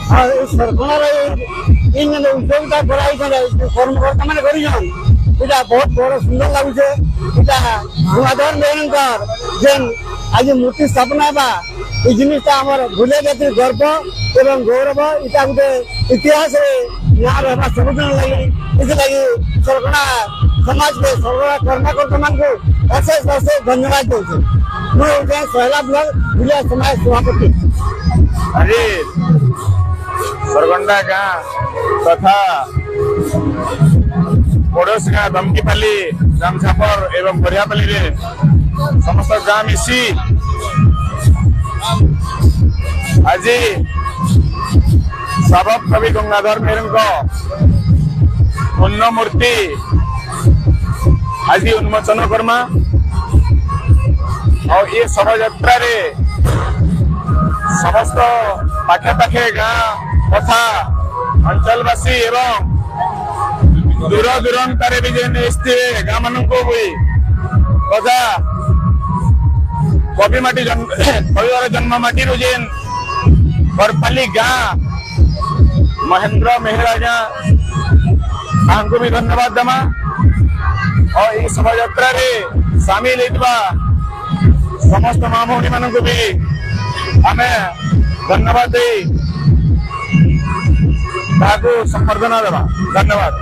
सरकार इन उपयोगिता कराई कर्मकर्ता मैंने कर बहुत बड़ सुंदर लगुचे गंगाधर मेहर जेन आज मूर्ति स्थापना बा ये जिनटा आम भूले जाती गर्व एवं गौरव इटा गोटे इतिहास यहाँ रहा संरक्षण लगी इसलिए सरकार समाज के सरकार कर्मकर्ता मान को अशेष अशेष धन्यवाद दूसरे मुझे सहला ब्लॉक भूलिया समाज सभापति आज सरगंडा गाँ तथा पड़ोस गाँ दमकीपाली रामछापर एवं बरियापाली रे समस्त गाँ मिसी आज साबक कवि गंगाधर मेहर पुण्य मूर्ति आज उन्मोचन करमा और ये शोभायात्रा रे समस्त पाखे पाखे गाँ तथा अंचलवासी एवं दूर दूरांतर भी जेन गाँ मान भी तथा कविमाटी कविवार जन्ममाटी जेन बरपाली गाँ महेंद्र मेहराजा भी धन्यवाद दमा और ये शोभा यात्रा रे शामिल होता समस्त माँ भौणी मान भी आम धन्यवाद दे संबर्धना देवा धन्यवाद।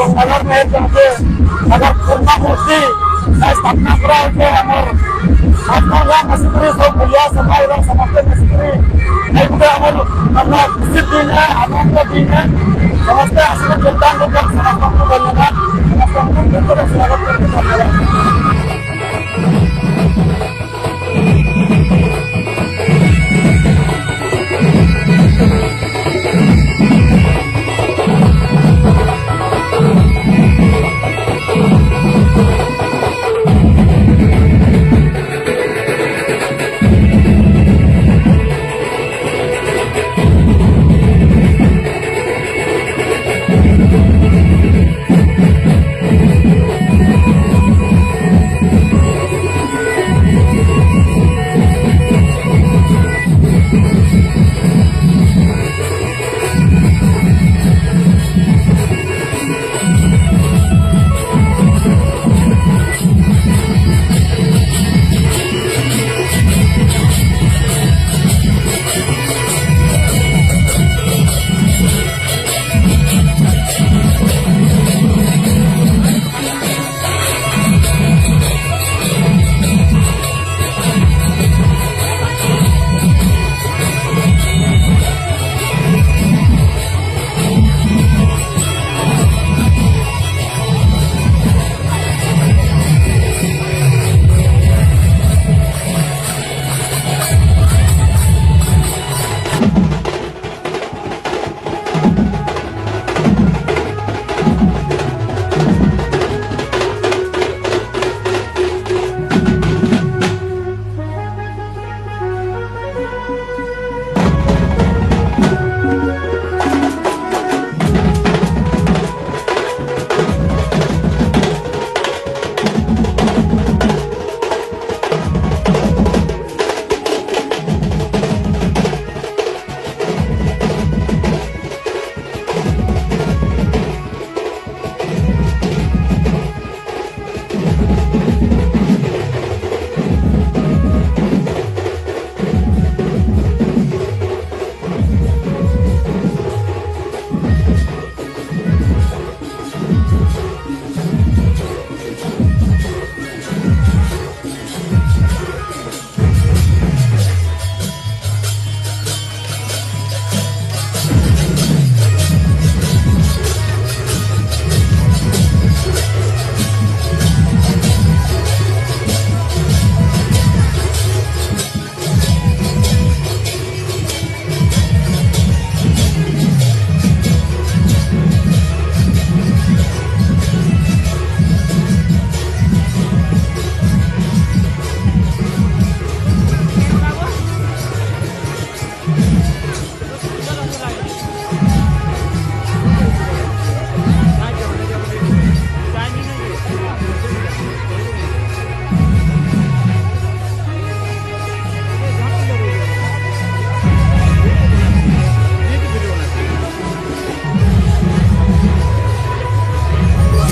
गंगाधर मेहर अगर पूर्ण मूर्ति स्थापना करा सब भूलिया सभा एवं समस्त खुशी दिन है आनंद दिन है समस्त आशीर्वाद योगदान समस्त धन्यवाद स्वागत करके धन्यवाद।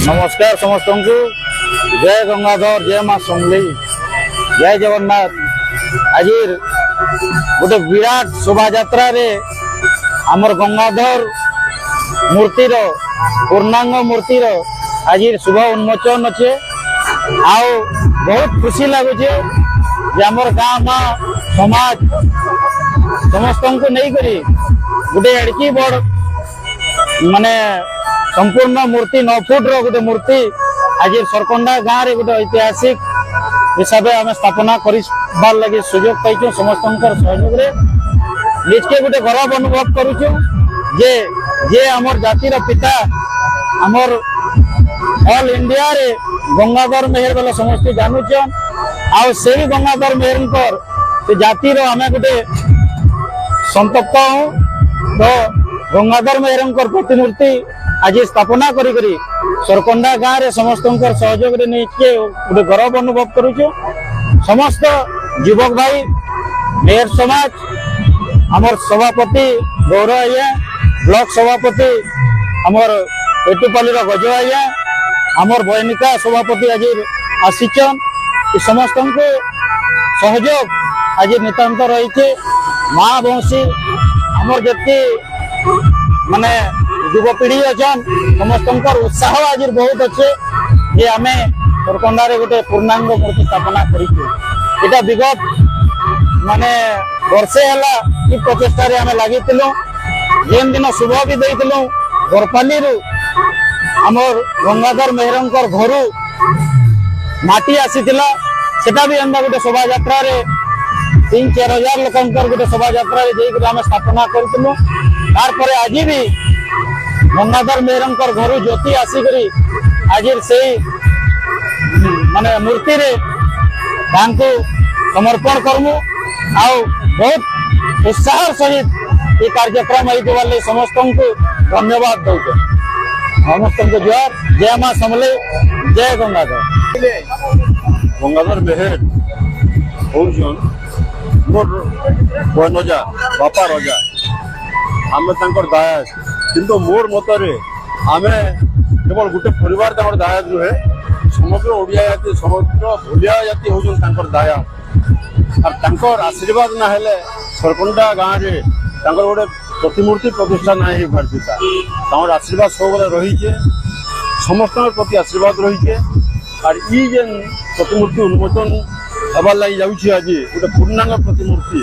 नमस्कार समस्त को जय गंगाधर जय माँ समली जय जगन्नाथ। आज गोटे विराट शोभा यात्रा रे आमर गंगाधर मूर्तिर पूर्णांग मूर्तिर आज शुभ उन्मोचन अच्छे। आओ बहुत खुशी लगुचे जे आमर गाँ माँ समाज समस्त को नहीं करी गोटे एड़की बड़ माने संपूर्ण मूर्ति 9 फुट रो गोटे मूर्ति आज सरकंडा गाँव रे गोटे ऐतिहासिक हिसाब से आम स्थापना कर लगे सुजोग पाई समस्त सहयोग रे निजके गोटे गर्व अनुभव करुचु जे जे आमर जातिर पिता आमर ऑल इंडिया रे गंगाधर मेहर बोले समस्त जानूचन। आउ से भी गंगाधर मेहर से जातिर आम गोटे संतप्त हूँ तो गंगाधर मेहर प्रतिमूर्ति आज स्थापना करी सरकंडा गाँव रे समस्त सहयोग रे निजके गोटे गर्व अनुभव करुचु। समस्त युवक भाई मेयर समाज आमर सभापति गौरव आज्ञा ब्लॉक सभापति आमर एटुपाली गज आज्ञा आमर बयनिका सभापति आज आसीचन समस्त को सहयोग आज नितांत रही माँ बंशी आमर जति माने युवपीढ़ी अच्छन समस्त उत्साह आज बहुत अच्छे जे आम सरकंडा गोटे पूर्णांग मूर्ति स्थापना कर विगत माने वर्षे है कि प्रचेषार आम लगी जेन दिन शुभ भी देलु गरपाली आमर गंगाधर मेहर घर माटी आसीला सेटा भी एंदा गोटे शोभा यात्रा 3-4 हजार लोक गोटे शोभा यात्रा आम स्थापना करूँ। तार आज भी गंगाधर मेहर घर ज्योति आसिकरी आज से माने मूर्ति रे समर्पण करमु। आउ बहुत उत्साह सहित ये कार्यक्रम होने समस्त को धन्यवाद दौचे। समस्त को जुहार जय माँ समले जय गंगाधर। गंगाधर मेहर मोर बहन रजा बापा रजा आम दायक किंतु मोर मतरे आम केवल गोटे परिवार दायक नुहे समग्र ओडिया जाति समग्र भूलिया जाति होकर दायक और आशीर्वाद ना हेले सरकंडा गाँव में गोटे प्रतिमूर्ति प्रतिष्ठा ना हो पार्थिता आशीर्वाद सब रही समस्त प्रति आशीर्वाद रही और ये जेन प्रतिमूर्ति उन्मोचन हबार लगी जाऊँगी आज गोटे पूर्णांग प्रतिमूर्ति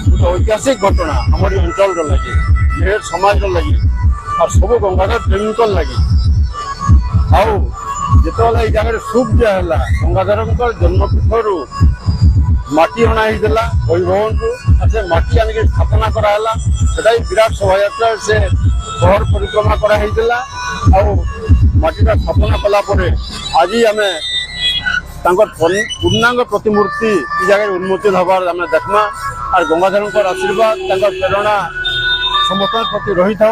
गोटे ऐतिहासिक घटना हमारी अंचल लगे मेहर समाज लगे और सब गंगाधर प्रेमी लगे आउ जिते जगह शुभ दिहला गंगाधर जन्मपीठ माटी अणा भवन को से माटी आनिक स्थापना कराला से विराट शोभा यात्रा से शहर परिक्रमा कराला माटीटा स्थापना कलापर आज आम पूर्णांग प्रतिमूर्ति जगह उन्मोचन हबार आम देखमा और गंगाधर आशीर्वाद प्रेरणा समस्त प्रति रही था।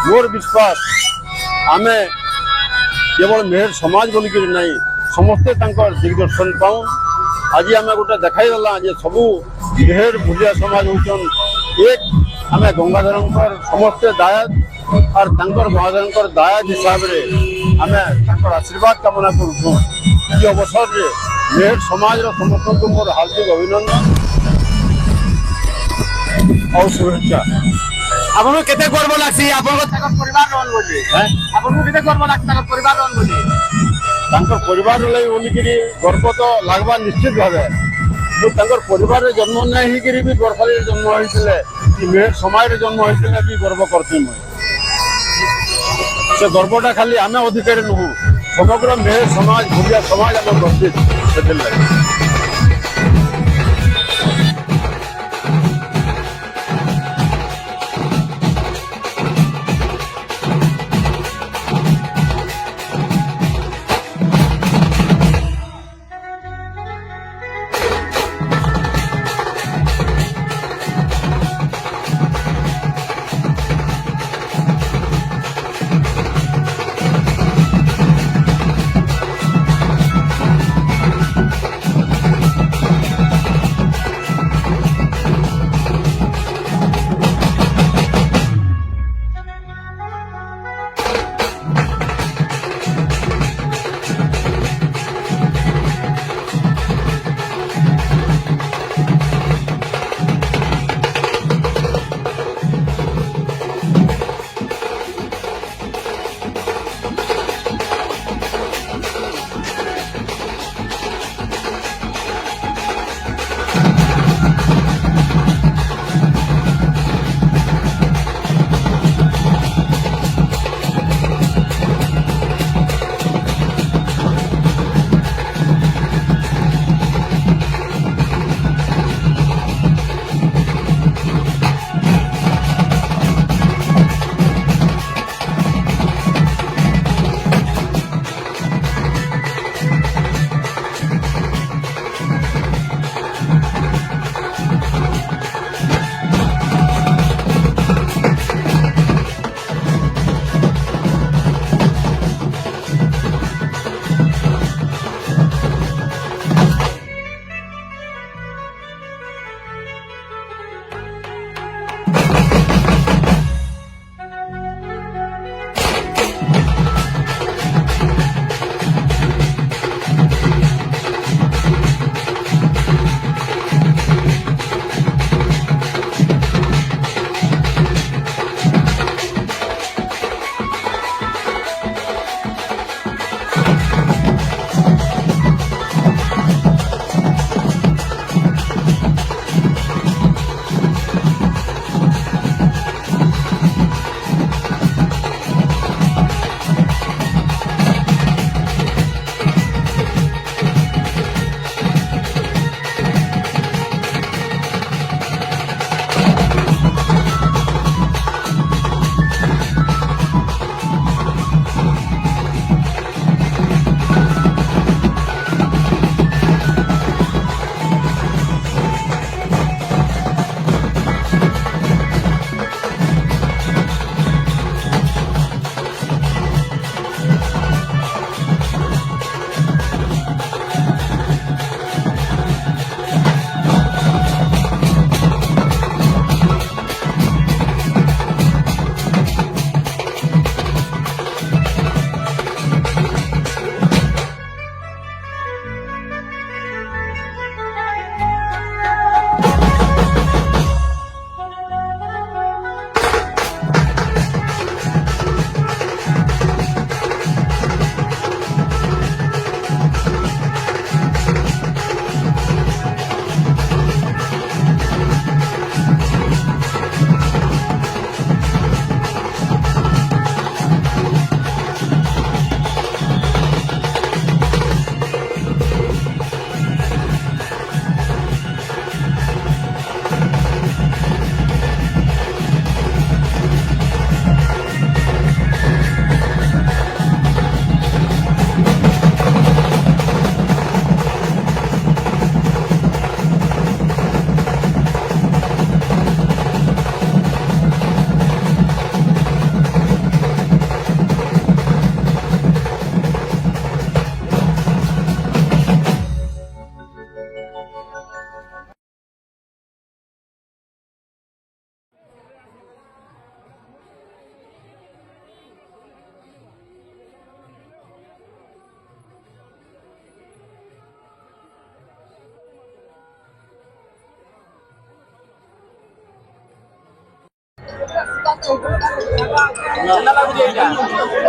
मोर विश्वास आम केवल मेहर समाज बोलिक नहीं समस्ते दिग्दर्शन पाऊँ आज आम गोटे देखाई देला जे सबू मेहर भूलिया समाज होचन एक आम गंगाधर समस्ते दायक और गंगाधर दायक हिसाब से आम आशीर्वाद कामना करूँ। এই অবসরে মেহের সমাজের সমস্ত মোর হার্দিক অভিনন্দন ଆଉ শুভেচ্ছা। ଆପଣଙ୍କୁ କେତେ ଗର୍ବ ଲାଗ୍ସି ଆପଣଙ୍କ ତାଙ୍କ ପରିବାର ରହନ ବୋଲି হ্যাঁ ଆପଣଙ୍କୁ କେତେ ଗର୍ବ ଲାଗ୍ସି ତାଙ୍କ ପରିବାର ରହନ ବୋଲି ତାଙ୍କର ପରିବାର ଲାଗି ବୋଲିକିରି ଗର୍ବ ତ ଲାଗବା ନିଶ୍ଚିତ ଭାବେ କିନ୍ତୁ ତାଙ୍କର ପରିବାରରେ ଜନ୍ମ ନାଇଁ ହେଇକିରି ବି ବରପାଲିରେ ଜନ୍ମ ହେଇଥିଲେ କି ମେହେର ସମାଜରେ ଜନ୍ମ ହେଇଥିଲେ ବି ଗର୍ବ କରୁଛି ମୁଁ। ସେ ଗର୍ବଟା ଖାଲି ଆମେ ଅଧିକାରୀ ନୁହଁ, ସମଗ୍ର ମେହେର ସମାଜ ଭୁଲିଆ ସମାଜ ଆମେ ଗର୍ବିତ ସେଥିର୍ଲାଗି।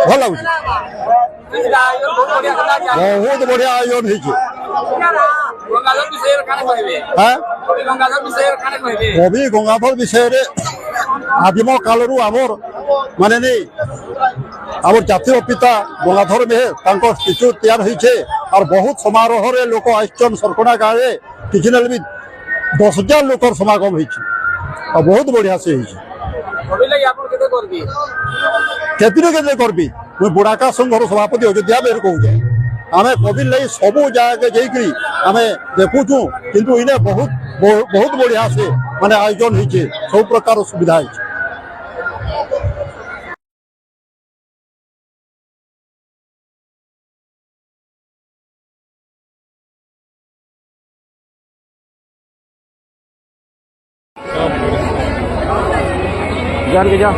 ଭଲ ଲାଗୁଛି ବହୁତ ବଢିଆ ଆୟୋଜନ ହେଇଛି କବି ଗଙ୍ଗାଧର ବିଷୟରେ ଆଦିମ କାଳରୁ ଆମର ମାନେ ନେଇ ଆମର ଜାତୀୟ ପିତା ଗଙ୍ଗାଧର ମେହେର ତାଙ୍କ ଷ୍ଟାଚ୍ୟୁ ତିଆରି ହେଇଛେ আর ବହୁତ ସମାରୋହରେ ଲୋକ ଆସିଛନ୍ ସରକଣା ଗାଁରେ କିଛି ନେଲେ ବି 10,000 ଲୋକର ସମାଗମ ହେଇଛି ଆଉ ବହୁତ ବଢିଆ ସେ ହେଇଛି କେତିରେ କେତେ କରବି ମୁଁ ବୁଢାକା ସଂଘର ସଭାପତି ଅଯୋଧ୍ୟା ବେହେର କହୁଛେ ଆମେ କବି ଲାଗି ସବୁ ଜାଗାକେ ଯାଇକରି ଆମେ ଦେଖୁଛୁ କିନ୍ତୁ ଇନେ ବହୁତ ବହୁତ ବଢିଆ ସେ ମାନେ ଆୟୋଜନ ହେଇଛେ ସବୁ ପ୍ରକାର ସୁବିଧା ହେଇଛି जान के जा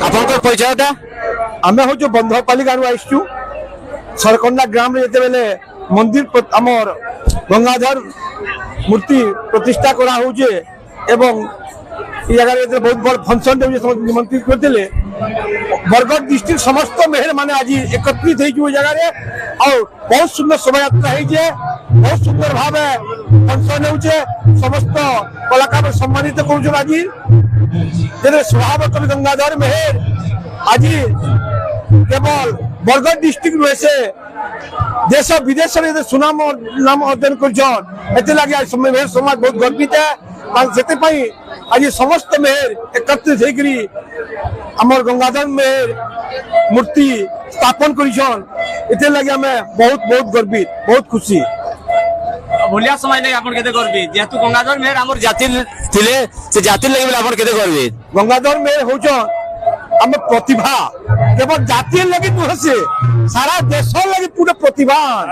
आपन परिचयटा आमे हूँ बंधपाली गाँव आसचु सरकंडा ग्राम रे बेले मंदिर आमर गंगाधर मूर्ति प्रतिष्ठा करा होचे एवं जगह बहुत बड़ फंक्शन निमंत्रित करते बरगढ़ डिस्ट्रिक्ट समस्त मेहर माने आज एकत्रित हो जगह और बहुत सुंदर शोभा यात्रा बहुत सुंदर भाव फंक्शन होचे समस्त कलाकार सम्मानित कर आज स्वभाव कवि गंगाधर मेहर आज केवल बरगढ़ डिस्ट्रिक्ट रहे देश विदेश में सुनाम नाम अर्जन कर मेहर समाज बहुत गर्वित है आज समस्त मेहर एकत्रित होकर आमर गंगाधर मेहर मूर्ति स्थापन कर बहुत बहुत गर्वित बहुत खुशी भूलिया समय नहीं आपन केते करबी जेतु गंगाधर मेहर हमर जाति थिले से जाति लगे बोले आपन केते करबी गंगाधर मेहर होचो हम प्रतिभा केवल जाति लगी नुह से सारा देश लगी पूरे प्रतिभान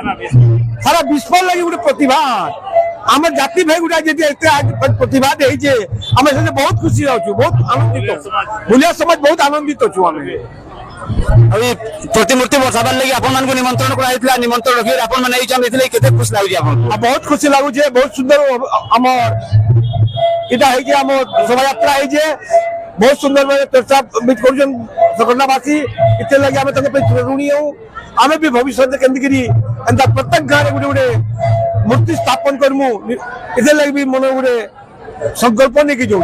सारा विश्व लगी पूरे प्रतिभान आम जाति भाई गुटा जे प्रतिभा दे जे हमें से बहुत खुशी रहछु बहुत आनंदित भूलिया समाज बहुत आनंदित छु हमें अभी प्रतिमूर्ति बसाबार लगी आपन मान को निमंत्रण कराइतला निमंत्रण रखि आपन माने एइजा एथले केते खुश लागु आपन बहुत खुशी लागु जे बहुत सुंदर हमर इटा है जे हमर शोभा यात्रा है जे बहुत सुंदर भाव चर्चा मित करजन सरकंडावासी इते लगे हमें तंगे पे ऋणी हूं हमें भी भविष्य में केंद्र करी अंदा प्रत्येक गाँव गुटे गुटे मूर्ति स्थापन करमु इते लगे भी मन गुटे संकल्प नहीं की जो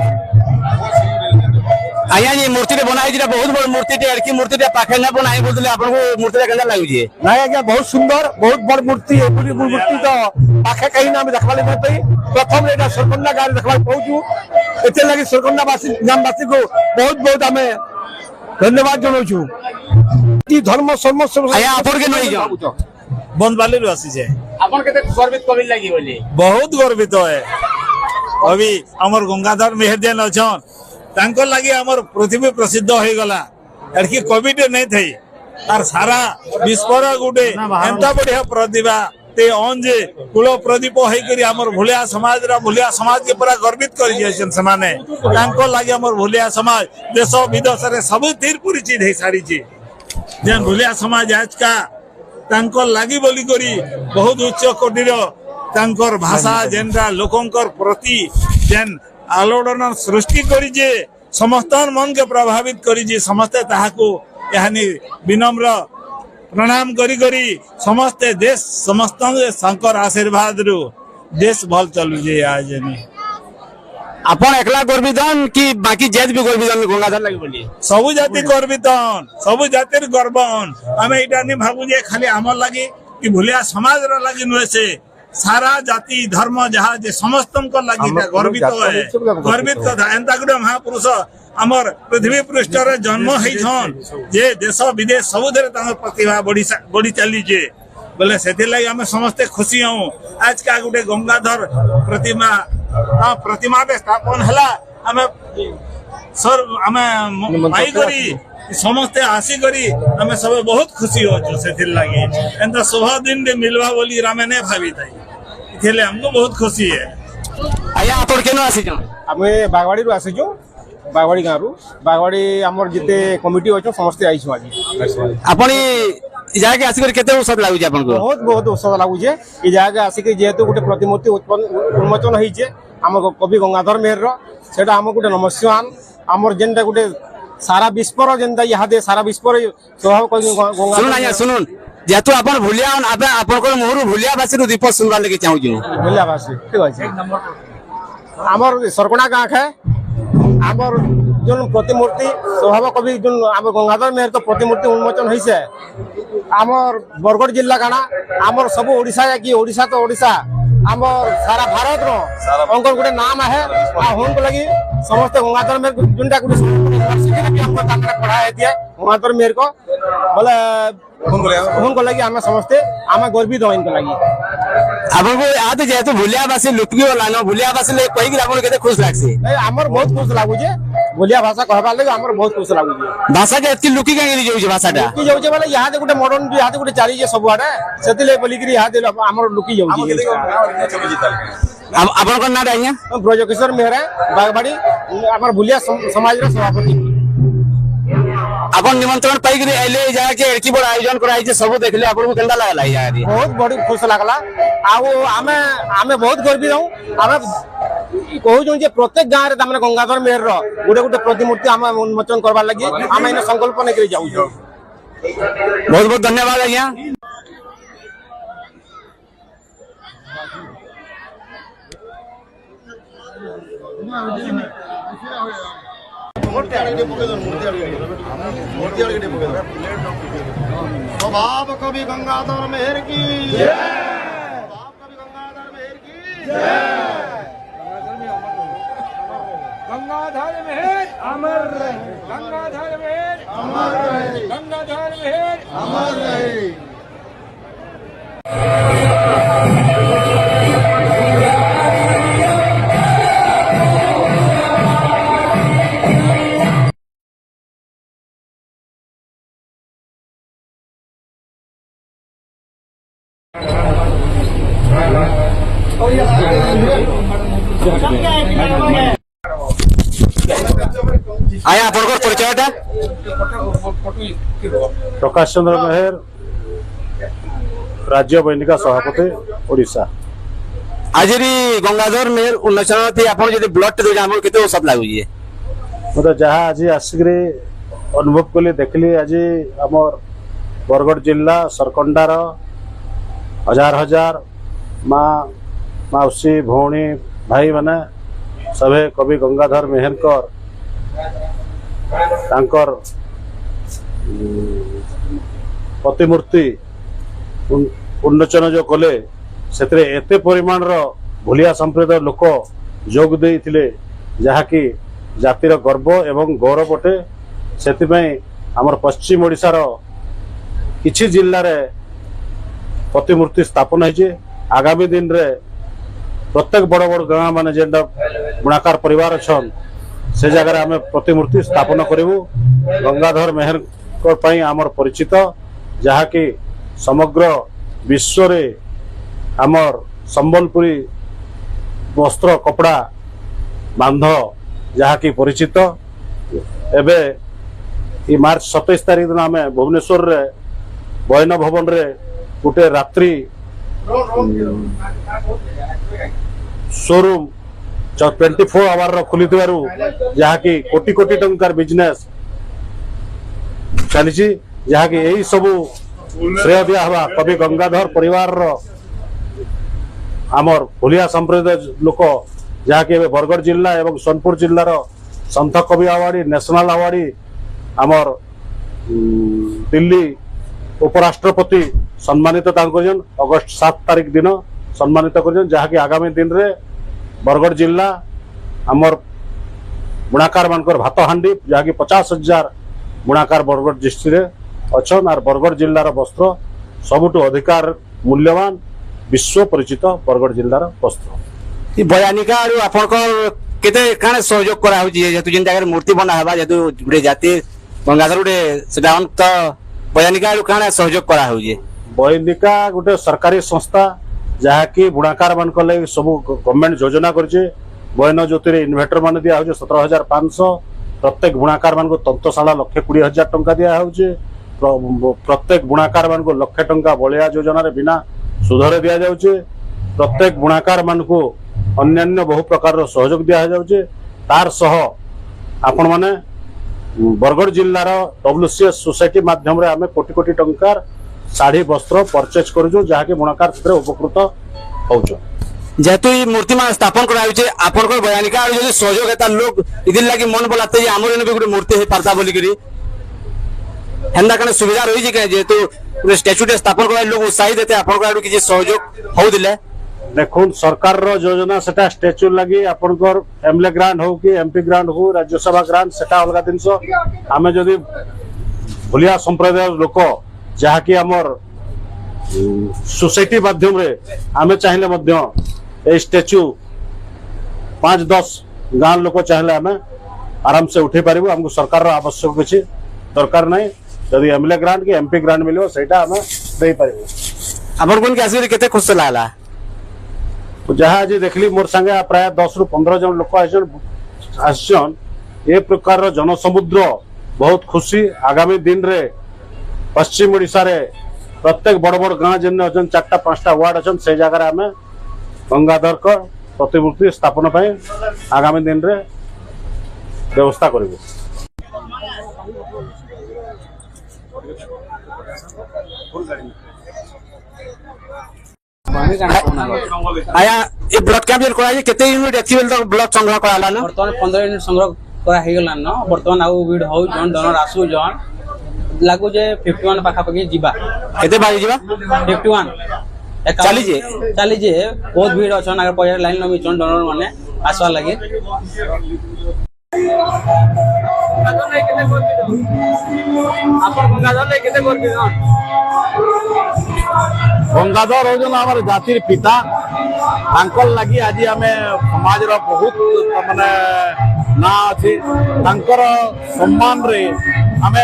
आया ये मूर्ति बनाई जे बहुत बड़ मूर्ति टे की मूर्ति टे पाखे ना बनाई बोलले आपन को मूर्ति केना लागु जे नहीं आज्ञा बहुत सुंदर बहुत बड़ मूर्ति है पूरी मूर्ति तो पाखे कहीं ना देखवाले नहीं प्रथम एटा सरकंडा गाँव देखवाले पहुंचू एते लगे सरकंडावासी ग्रामवासी को बहुत बहुत हमें धन्यवाद जनाऊँ धर्म सर्म आया आपन के नहीं जाऊ बंधवाली रो आसी जे आपन केते गर्वित कवि लागी बोली बहुत गर्वित है अभी हमर गंगाधर मेहर जेन अछन तांको लागि हमर पृथ्वी प्रसिद्ध हो गला एडकी कोविड नहीं थई तार सारा विश्वर गुटे एंता बढ़िया प्रतिभा ते जे कुल प्रदीप होई करी हमर भुलिया समाज के पूरा गर्वित करि जेसन समाने तांको लागि हमर भुलिया समाज देश विदेश रे सब तीर पूरी चीज हे सारी छी जेन भुलिया समाज आज का तांको लागि बोली करी बहुत उच्च कोटिर तांकर भाषा जेनरा लोकंकर प्रति जेन आलोड़न सृष्टि करी जे समस्त मन के प्रभावित करी जे समस्त ताहाको यानी विनम्र प्रणाम करी करी समस्त देश समस्त शंकर आशीर्वाद रु देश भल चलु जे आज ने आपन एकला गर्वितन कि बाकी जाति भी गर्वितन गंगाधर लागि बोली सब जाति गर्वितन सब जातिर गर्वन हमें इटा नहीं भाबु जे खाली हमर लागि कि भुलिया समाज रा लागि नहे से सारा जाति धर्म जहाँ जे समस्तन को लगी गर्वित है गर्वित कथा एंता गुटे महापुरुष हमर पृथ्वी पृष्ठ रे जन्म हैछन जे देश विदेश सबुधरे तांकर प्रतिभा बढ़ी चली जे बोले सेति लागि हम समस्त खुशी हूं आज का गुटे गंगाधर प्रतिमा बे स्थापन हला हमें सर हमें माई करी समस्ते आसिकरी आमे सब बहुत खुशी होचु से लगे एंता शुभ दिन दे मिलवा बोली आमे ने भावी थाई इथले हमको बहुत खुशी है। आया आपण केनो आसी छ आमे बागवाड़ी रु आसीजो बागवाड़ी गाँव रु बागवाड़ी आमर जिते कमिटी अच्छे समस्ते आईछु आज आपण ई जाके आसी कर केते उत्सव लागु छ आपण को बहुत बहुत उत्सव लागुचे ई जगह आसिक जेहेतु गोटे प्रतिमूर्ति उन्मोचन होइचे आम कवि गंगाधर मेहर रो सेटा आम गोटे नमस्यमान आमर जेनटा गोटे सारा विश्वर जेनटा इहादे सारा विश्वर स्वभाव सुनुन गंगाधर आया सुनुन जेतु आपण भुलिया आपण को मोहरु भुलिया बासी रु दीप सुनवा लगे चाहू छु भूलियावासी ठीक अच्छे आमर सरकणा गाँव है आमर जो प्रतिमूर्ति स्वभाव कवि जो आम गंगाधर मेहर तो प्रतिमूर्ति उन्मोचन होइसे आमर बरगढ़ जिला काना आमर सब ओडिशा कि ओडिशा तो ओडिशा आमर सारा भारत रो अंकर गोटे नाम है होन को लगी समस्त गंगाधर मेहर जोंटा गोटे यूनिवर्सिटी भी हमको तामने पढ़ाए दिए गंगाधर मेहर को बोले होन को लगी आमे समस्ते आमे गर्वित हो इनको लगी आपण को याद जेतु भुलिया बासी लुटकी वाला न भुलिया बासी ले कहि कि आपण केते खुश लागसी आमर बहुत खुश लागु जे बोलिया भाषा कहबा लगे आमर बहुत खुश लागु जे भाषा के एतकी लुकी के जाउ छ भाषाटा लुकी जाउ छै बोले यहाँ दे गोटे मॉडर्न यहाँ दे गोटे चाली जे सब आडे सेतिले बोली कि यहाँ दे आमर लुकी जाउ छै आपण को नाम आइया ब्रजकिशोर मेहरा बागबाड़ी आमर भुलिया समाज रो सभापति आपण निमंत्रण पाई कि एले जाके एकी बड़ आयोजन कराई छै सब देखले आपण को केंदा लागला यार बहुत बड़ी खुश लागला आउ आमे आमे बहुत गर्वित हूं आमे कहू जो जे प्रत्येक गांव रे तमने गंगाधर मेहर रो गोटे गोटे प्रतिमूर्ति आमे उन्मोचन करबा लागि आमे इन संकल्प नै करि जाउ छ बहुत बहुत धन्यवाद आइया स्वभाव कवि गंगाधर मेहर की स्वभाव कवि गंगाधर मेहर की गंगाधर मेहर अमर रहे गंगाधर मेहर अमर रहे गंगाधर मेहर अमर रहे आया आपण को परिचयटा प्रकाश चंद्र मेहर राज्य बैनिका सभापति ओडिशा आजरी गंगाधर मेहर उन्नचन थी आपण जदी ब्लड दे हमर केते सब लागु जे मतलब जहाँ आज आसिक अनुभव कली देखली आज आमर बरगढ़ जिला सरकंडार हजार हजार माँ मौसी भौणी भाई माने सभे कवि गंगाधर मेहरकर तांकर प्रतिमूर्ति उन्मोचन जो कले से एते परिमाण भूलिया संप्रदाय लोक जोग देइथिले जहाँकि जातिर गर्व एवं गौरव अटे से आमर पश्चिम ओडिशार किछि जिल्ला रे प्रतिमूर्ति स्थापन है आगामी दिन रे प्रत्येक बड़ बड़ गाँ मान जेनटा बुणाकार परिवार अच्छन से जगह आम प्रतिमूर्ति स्थापन करूँ गंगाधर मेहर आमर परिचित जहाँकि समग्र विश्व रे आमर संबलपुरी वस्त्र कपड़ा बांध जहाँकि परिचित एबे ई मार्च 27 तारीख दिन आम भुवनेश्वर रे बयन भवन रे गोटे रात्रि शोरूम 24 आवर खोली जहाँकि कोटी कोटी टंकार बिजनेस चली जहाँकि यही सब श्रेय दिया हवा कवि गंगाधर परिवार आमर भूलिया संप्रदाय लोक जहाँकि बरगढ़ जिला एवं सोनपुर जिलार संत कवि अवार्ड नेशनल अवार्ड आमर दिल्ली उपराष्ट्रपति सम्मानित अगस्ट 7 तारीख दिन सम्मानित कर जहाँकि आगामी दिन रे बरगढ़ जिला आमर बुणाकार मानकर भात हांडी जहाँकि 50,000 बुणाकार Bargarh district Acchan are Bargarh जिलार वस्त्र सबुठु अधिकार मूल्यवान विश्व परिचित बरगढ़ जिलार वस्त्र बयानिका आपण केते काने सहयोग करा होची जेतु जिन जगह मूर्ति बना हवा जेतु गुडे जाति गंगाधर गोटे सेटा तो बयानिका आड़ू काଣା सहयोग करा होजे बयनिका गोटे सरकारी संस्था जहाँकि बुणाकार मान सब गवर्नमेंट योजना करछे बयन ज्योति इन्वर्टर मान दिया हो 17,500 प्रत्येक बुणाकार मान को तंत्रशाला 1,20,000 टंका दिया हो प्रत्येक बुणाकार मान को 1,00,000 टंका बलिया योजना रे बिना सुधरे दिया जाउछे प्रत्येक बुणाकार मान को अन्यान्य बहु प्रकार सहयोग दिया जाउछे तार सह आपण माने बरगढ़ जिल्लार WCS सोसाइटी माध्यम रे आमे कोटी कोटी टंकार साड़ी वस्त्र परचेज करूँ जहाँकि बुणाकार क्षेत्र उपकृत होउछो जेहेतु ये मूर्ति मान स्थापन करा होचे आपन को बयानिका आड़ू जदि सहयोग हेता लोग इदिन लागि मन बोलाते जे हमर ने भी गुटे मूर्ति हे पारता बोली करी हेंदा कने सुविधा रही जे के जेहेतु गुटे स्टैच्यू दे स्थापन करा लोग उत्साहित देते आपन को आड़ू कि सहयोग हो दिले देखो सरकार रो योजना सेटा स्टैच्यू लगी आपनकर एमएलए ग्रांट हो कि एमपी ग्रांट हो राज्यसभा ग्रांट सेटा अलग जिनस आमे जदि भलिया संप्रदाय लोक जहाँकि आमर सोसाइटी माध्यम रे आमे चाहिले मध्य ए स्टैच्यू 5-10 गाँव लोक चाहिले आमे आराम से उठे पारिबो हमको सरकार रो आवश्यक किछि दरकार नै जदि एमएलए ग्रांट कि एमपी ग्रांट मिलियो सेटा आमे देई पारिबो आपन कोन के आसी केते खुश लागला जहाँ आज देखली मोर संगे प्राय 10 ରୁ 15 जन लोक आसन ए प्रकार जनसमुद्र बहुत खुशी आगामी दिन रे पश्चिम ओडिशा रे प्रत्येक बड़ बड़ गाँ जिन अच्छा 4-5टा वार्ड अच्छा से जगह आम गंगाधर का प्रतिमूर्ति स्थापन आगामी दिन रे व्यवस्था करूँ आया ये ब्लड कैंप करा जे केते यूनिट एक्चुअल तो ब्लड संग्रह कराला न वर्तमान 15 यूनिट संग्रह करा हे गेला न वर्तमान आउ बीड हो जन डोनर आसु जन लागु जे 51 पाखा पकी जीवा केते बाजी जीवा 51 चाली जे बहुत भीड़ अछन अगर पयर लाइन लमी जन डोनर माने आसवा लागि गंगाधर हो आम जातिर पिता लगी आज आम समाज बहुत माने ना अच्छे सम्मान रे आम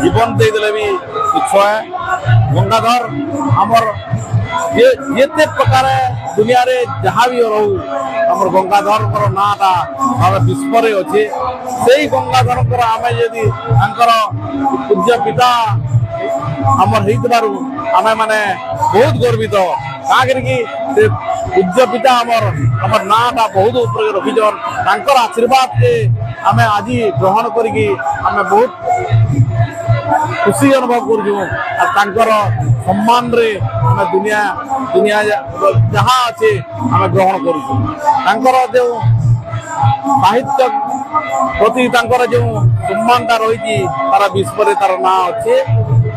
जीवन देदेले भी तुच्छ है गंगाधर आमर ये प्रकार दुनिया रे जहाँ भी रहू आम गंगाधर नाटा विश्व अच्छे से गंगाधर आम जदि पूज्य पिता आमर आमे माने बहुत गर्वित कि पूज्य पिता आमर नाटा बहुत ऊपर रखीचन आशीर्वाद के आम आज ग्रहण करके आम बहुत खुशी अनुभव कर सम्मान रे आम दुनिया दुनिया जहाँ अच्छे आम ग्रहण कर साहित्य प्रति जो सम्मानटा रही तार विश्व तार ना अच्छे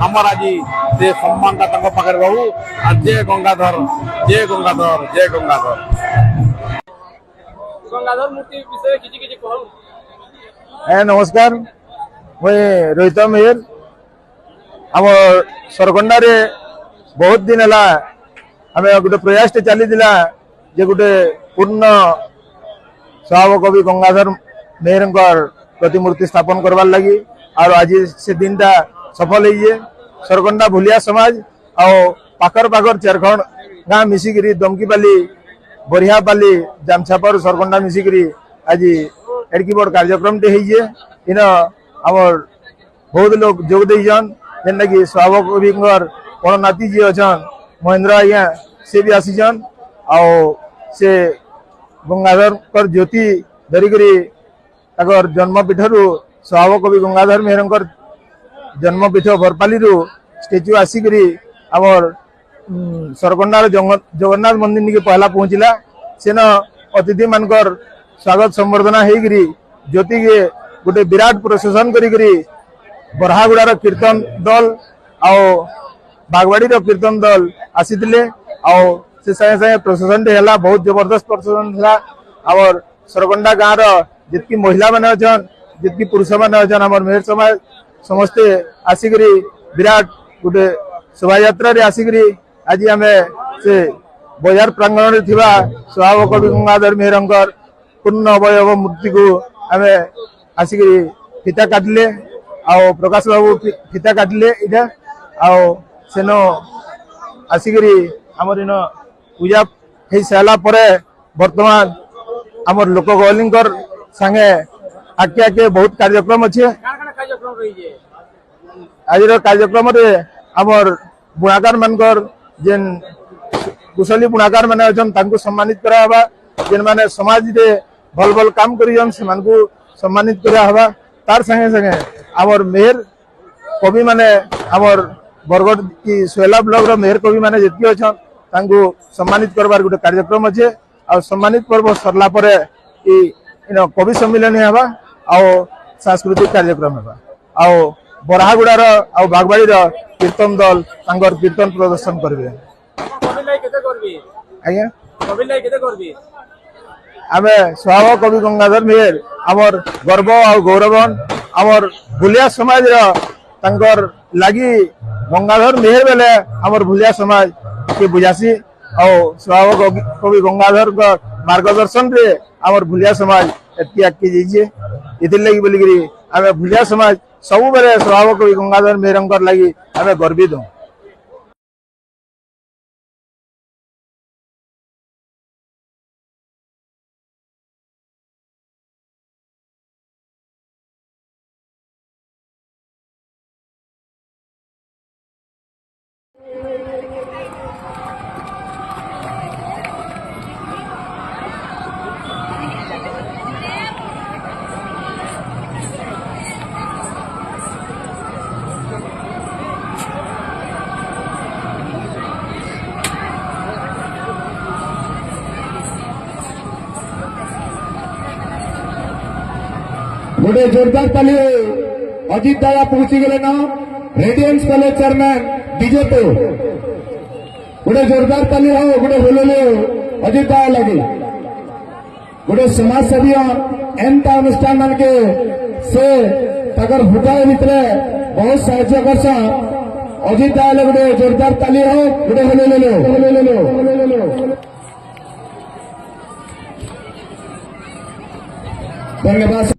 आमर आज से सम्मानटा पाखे रहू जय गंगाधर जय गंगाधर जय गंगाधर गंगाधर मूर्ति विषय किछि कहू नमस्कार मुई रोहित मेहर आम सरगंडा रे बहुत दिन है आम गोटे प्रयास चली जे गोटे पूर्ण स्वभाव कवि गंगाधर मेहर प्रतिमूर्ति स्थापन करवार लगी और आज से दिन टा सफल है सरगंडा भुलिया समाज आखर पाखर चेरखंड गाँ मिसिकी दमकीपाली बरिहापाली जामछापर सरगंडा मिसिकी आज एडकी बड़ कार्यक्रम टे इन आमर बहुत लोग जोग देन जेनटा कि स्वभाव कवि बड़ नाती जी अच्छन महेंद्र आज्ञा से भी आसीचन से गंगाधर ज्योति धरिकी जन्मपीठ स्वभाव कवि गंगाधर मेहर जन्मपीठ बरपाली स्टेच्यू आसिक आमर सरगंडार जगन्नाथ मंदिर के पहला पहुंचला सेन अतिथि मानकर स्वागत संबर्धना होगी ज्योति के गोटे विराट प्रशेषण करी बरहागुड़ार कीर्तन दल बागवाड़ी कीर्तन दल आसी से सागे सागे प्रशेषण है बहुत जबरदस्त प्रशेषण था आमर सरगंडा गाँव जितकी महिला मैंने अच्छन जितकी पुरुष मैंने अच्छन आमर मेहर समाज समस्ते आसिक विराट गोटे शोभा यात्रा आसिक आज आम से बजार प्रांगण में थिबा स्वभाव कवि गंगाधर मेहर पूर्ण अवयव मूर्ति को आम आसिक फीता काटिले आओ प्रकाश बाबू फीता काटिले इटा आओ सेनो आसिकरी हमर इन पूजा हे साला परे वर्तमान हमर लोक गलिंकर संगे आके आके बहुत कार्यक्रम अच्छे आज कार्यक्रम रे हमर बुणाकार मानकर जेन कुशली बुणाकार माने अछन तांको सम्मानित करा हबा जेन माने समाज रे भल भल काम करियन से मानकू सम्मानित करा हबा तार संगे संगे हमर मेहर कवि माने हमर बरगढ़ की सोयला ब्लॉक रो मेहर कवि माने जेतकी अछन तांको सम्मानित करबार गुटे कार्यक्रम अच्छे आ सम्मानित पर्व सरला परे ई इन कवि सम्मेलन हबा आ सांस्कृतिक कार्यक्रम हबा आ बराहागुड़ार आ बागबाड़ी कीर्तन दल तांकर कीर्तन प्रदर्शन करबे आज्ञा आमे स्वभाव कवि गंगाधर मेहर हमर गर्व और गौरवन हमर भुलिया समाज तांकर लागी गंगाधर मेहर बेले हमर भुलिया समाज के बुझासी और स्वभाव कवि गंगाधर का मार्गदर्शन रे हमर भुलिया समाज एतकी आगे जाइए इथिर लगी बोलिकी आमे भुलिया समाज सबु बेले स्वभाव कवि गंगाधर मेहरंकर लगी आमे गर्वित हूँ। गोटे जोरदार ताली अजित दादा पहुंची गले ना रेडियंस कॉलेज चेयरमैन बीजेपी गोटे जोरदार ताली हो गोटे बोले अजित दादा लगे गोटे समाज सेवी एंता अनुष्ठान मान के से तकर भूटान भितर बहुत साहाय्य करसा अजित दादा गोटे जोरदार ताली हो गोटे बोले धन्यवाद।